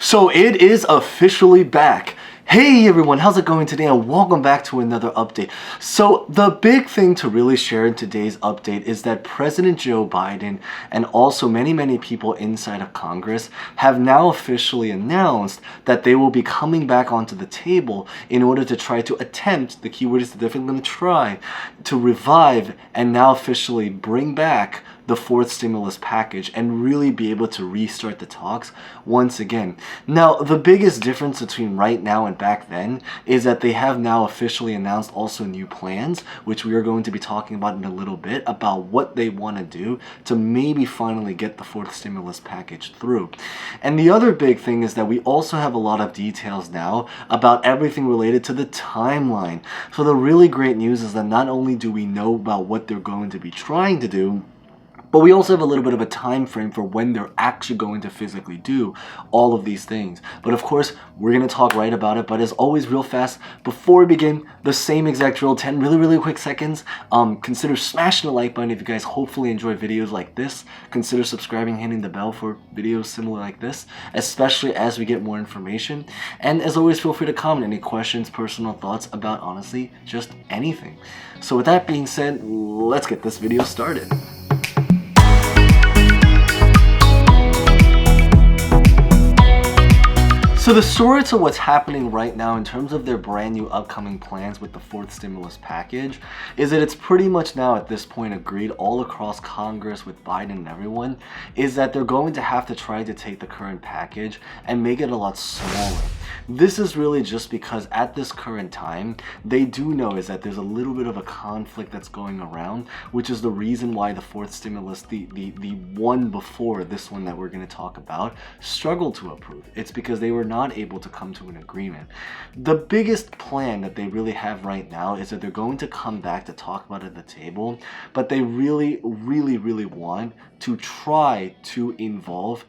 So it is officially back. Hey everyone, how's it going today? And welcome back to another update. So the big thing to really share in today's update is that President Joe Biden and also many people inside of Congress have now officially announced that they will be coming back onto the table in order to try to attempt, the keyword is definitely going to try, to revive and now officially bring back the fourth stimulus package and really be able to restart the talks once again. Now, the biggest difference between right now and back then is that they have now officially announced also new plans, which we are going to be talking about in a little bit, about what they want to do to maybe finally get the fourth stimulus package through. And the other big thing is that we also have a lot of details now about everything related to the timeline. So the really great news is that not only do we know about what they're going to be trying to do, but we also have a little bit of a time frame for when they're actually going to physically do all of these things. But of course, we're going to talk right about it. But as always, real fast, before we begin, the same exact drill, 10 really quick seconds. Consider smashing the like button if you guys hopefully enjoy videos like this. Consider subscribing, hitting the bell for videos similar like this, especially as we get more information. And as always, feel free to comment any questions, personal thoughts about, honestly, just anything. So with that being said, let's get this video started. So the story to what's happening right now in terms of their brand new upcoming plans with the fourth stimulus package is that it's pretty much now at this point agreed all across Congress with Biden and everyone is that they're going to have to try to take the current package and make it a lot smaller. This is really just because at this current time, they do know is that there's a little bit of a conflict that's going around, which is the reason why the fourth stimulus, the one before this one that we're going to talk about, struggled to approve. It's because they were not able to come to an agreement. The biggest plan that they really have right now is that they're going to come back to talk about it at the table, but they really want to try to involve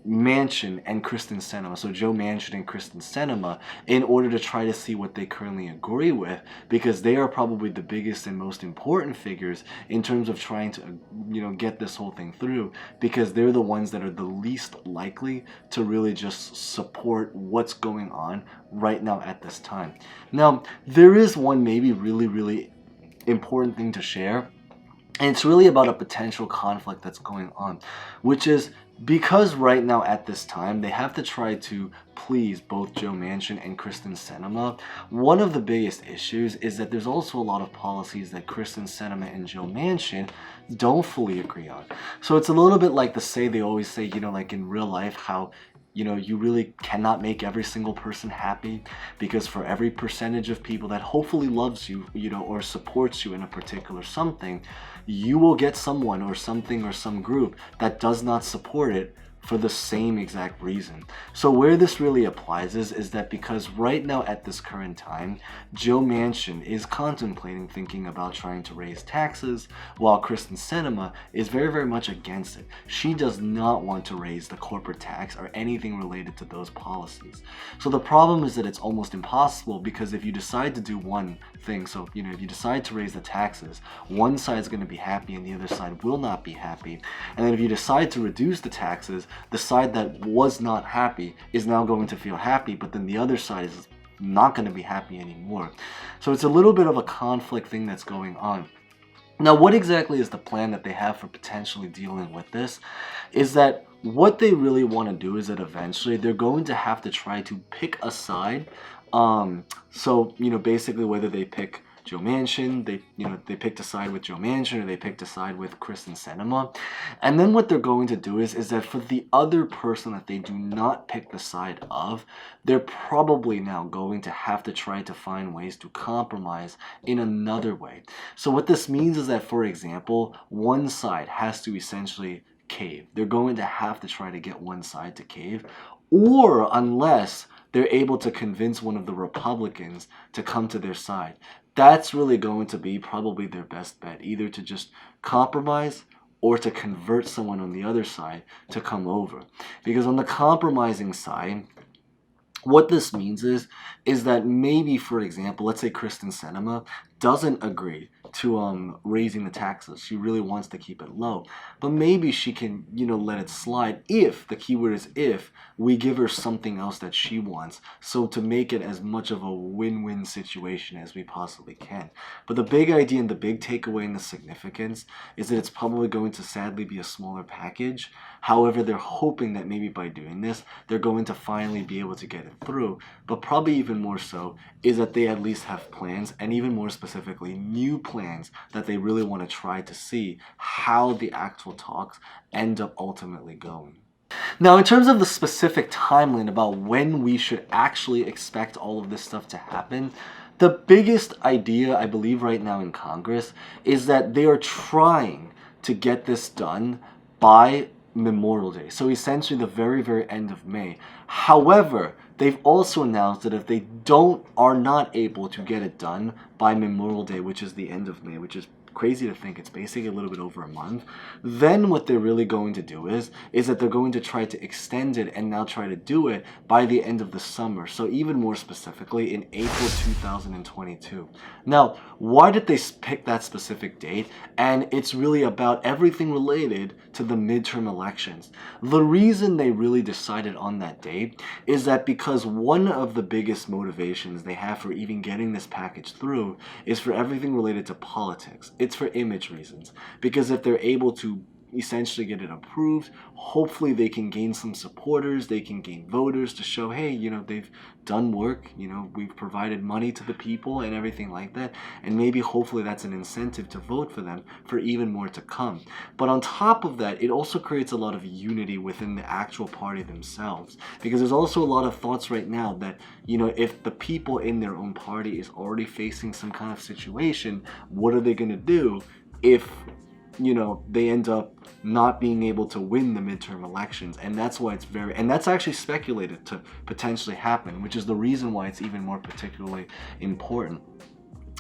Manchin and Kristen Sinema, so Joe Manchin and Kristen Sinema, in order to try to see what they currently agree with, because they are probably the biggest and most important figures in terms of trying to, get this whole thing through, because they're the ones that are the least likely to really just support what's going on right now at this time. Now, there is one maybe really important thing to share, and it's really about a potential conflict that's going on, which is because right now at this time, they have to try to please both Joe Manchin and Kristen Sinema. One of the biggest issues is that there's also a lot of policies that Kristen Sinema and Joe Manchin don't fully agree on. So it's a little bit like they always say, like in real life, how you really cannot make every single person happy, because for every percentage of people that hopefully loves you, or supports you in a particular something, you will get someone or something or some group that does not support it for the same exact reason. So where this really applies is that because right now at this current time, Joe Manchin is thinking about trying to raise taxes, while Kristen Sinema is very much against it. She does not want to raise the corporate tax or anything related to those policies. So the problem is that it's almost impossible, because if you decide to do one thing, so if you decide to raise the taxes, one side is going to be happy and the other side will not be happy. And then if you decide to reduce the taxes, the side that was not happy is now going to feel happy, but then the other side is not going to be happy anymore. So it's a little bit of a conflict thing that's going on. Now, what exactly is the plan that they have for potentially dealing with this? Is that what they really want to do is that eventually they're going to have to try to pick a side. So, basically whether they pick Joe Manchin, they picked a side with Joe Manchin, or they picked a side with Kristen Sinema. And then what they're going to do is that for the other person that they do not pick the side of, they're probably now going to have to try to find ways to compromise in another way. So what this means is that, for example, one side has to essentially cave. They're going to have to try to get one side to cave, or unless they're able to convince one of the Republicans to come to their side. That's really going to be probably their best bet, either to just compromise or to convert someone on the other side to come over. Because on the compromising side, what this means is that maybe, for example, let's say Kristen Sinema doesn't agree raising the taxes. She really wants to keep it low. But maybe she can, let it slide if, the keyword is if, we give her something else that she wants. So to make it as much of a win-win situation as we possibly can. But the big idea and the big takeaway and the significance is that it's probably going to sadly be a smaller package. However, they're hoping that maybe by doing this, they're going to finally be able to get it through. But probably even more so is that they at least have plans, and even more specifically, new plans that they really want to try to see how the actual talks end up ultimately going. Now, in terms of the specific timeline about when we should actually expect all of this stuff to happen, the biggest idea I believe right now in Congress is that they are trying to get this done by Memorial Day. So essentially the very, very end of May. However, they've also announced that if they are not able to get it done by Memorial Day, which is the end of May, which is crazy to think, it's basically a little bit over a month, then what they're really going to do is that they're going to try to extend it and now try to do it by the end of the summer. So even more specifically in April 2022. Now, why did they pick that specific date? And it's really about everything related to the midterm elections. The reason they really decided on that date is that because one of the biggest motivations they have for even getting this package through is for everything related to politics. It's for image reasons, because if they're able to essentially get it approved, hopefully they can gain some supporters, they can gain voters to show, hey, they've done work, we've provided money to the people and everything like that, and maybe hopefully that's an incentive to vote for them for even more to come. But on top of that, it also creates a lot of unity within the actual party themselves, because there's also a lot of thoughts right now that, if the people in their own party is already facing some kind of situation, what are they going to do if they end up not being able to win the midterm elections? And that's why and that's actually speculated to potentially happen, which is the reason why it's even more particularly important.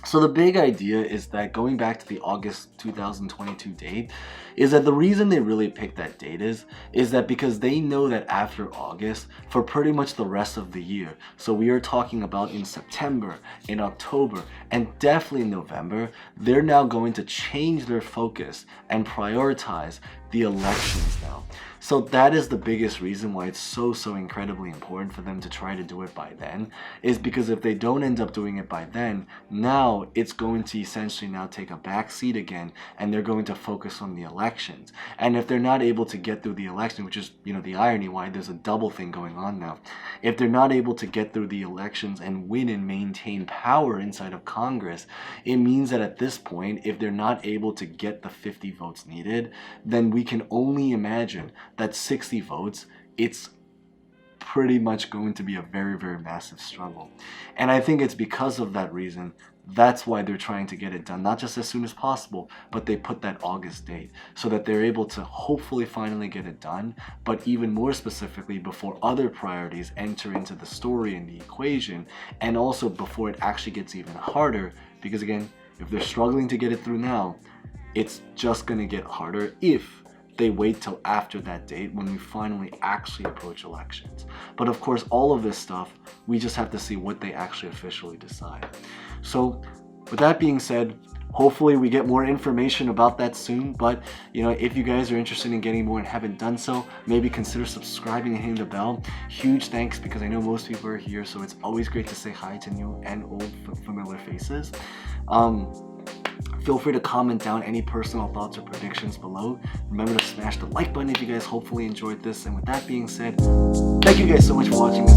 So the big idea is that, going back to the August 2022 date, is that the reason they really picked that date is that because they know that after August, for pretty much the rest of the year, so we are talking about in September, in October, and definitely in November, they're now going to change their focus and prioritize the elections now. So that is the biggest reason why it's so incredibly important for them to try to do it by then, is because if they don't end up doing it by then, now it's going to essentially now take a back seat again, and they're going to focus on the elections. And if they're not able to get through the election, which is, the irony why there's a double thing going on now, if they're not able to get through the elections and win and maintain power inside of Congress, it means that at this point, if they're not able to get the 50 votes needed, then we can only imagine that 60 votes, it's pretty much going to be a very, very massive struggle. And I think it's because of that reason, that's why they're trying to get it done, not just as soon as possible, but they put that August date so that they're able to hopefully finally get it done, but even more specifically before other priorities enter into the story and the equation, and also before it actually gets even harder, because again, if they're struggling to get it through now, it's just going to get harder if they wait till after that date when we finally actually approach elections. But of course, all of this stuff, we just have to see what they actually officially decide. So with that being said, hopefully we get more information about that soon. But if you guys are interested in getting more and haven't done so, maybe consider subscribing and hitting the bell. Huge thanks, because I know most people are here, so it's always great to say hi to new and old familiar faces. Feel free to comment down any personal thoughts or predictions below. Remember to smash the like button if you guys hopefully enjoyed this. And with that being said, thank you guys so much for watching.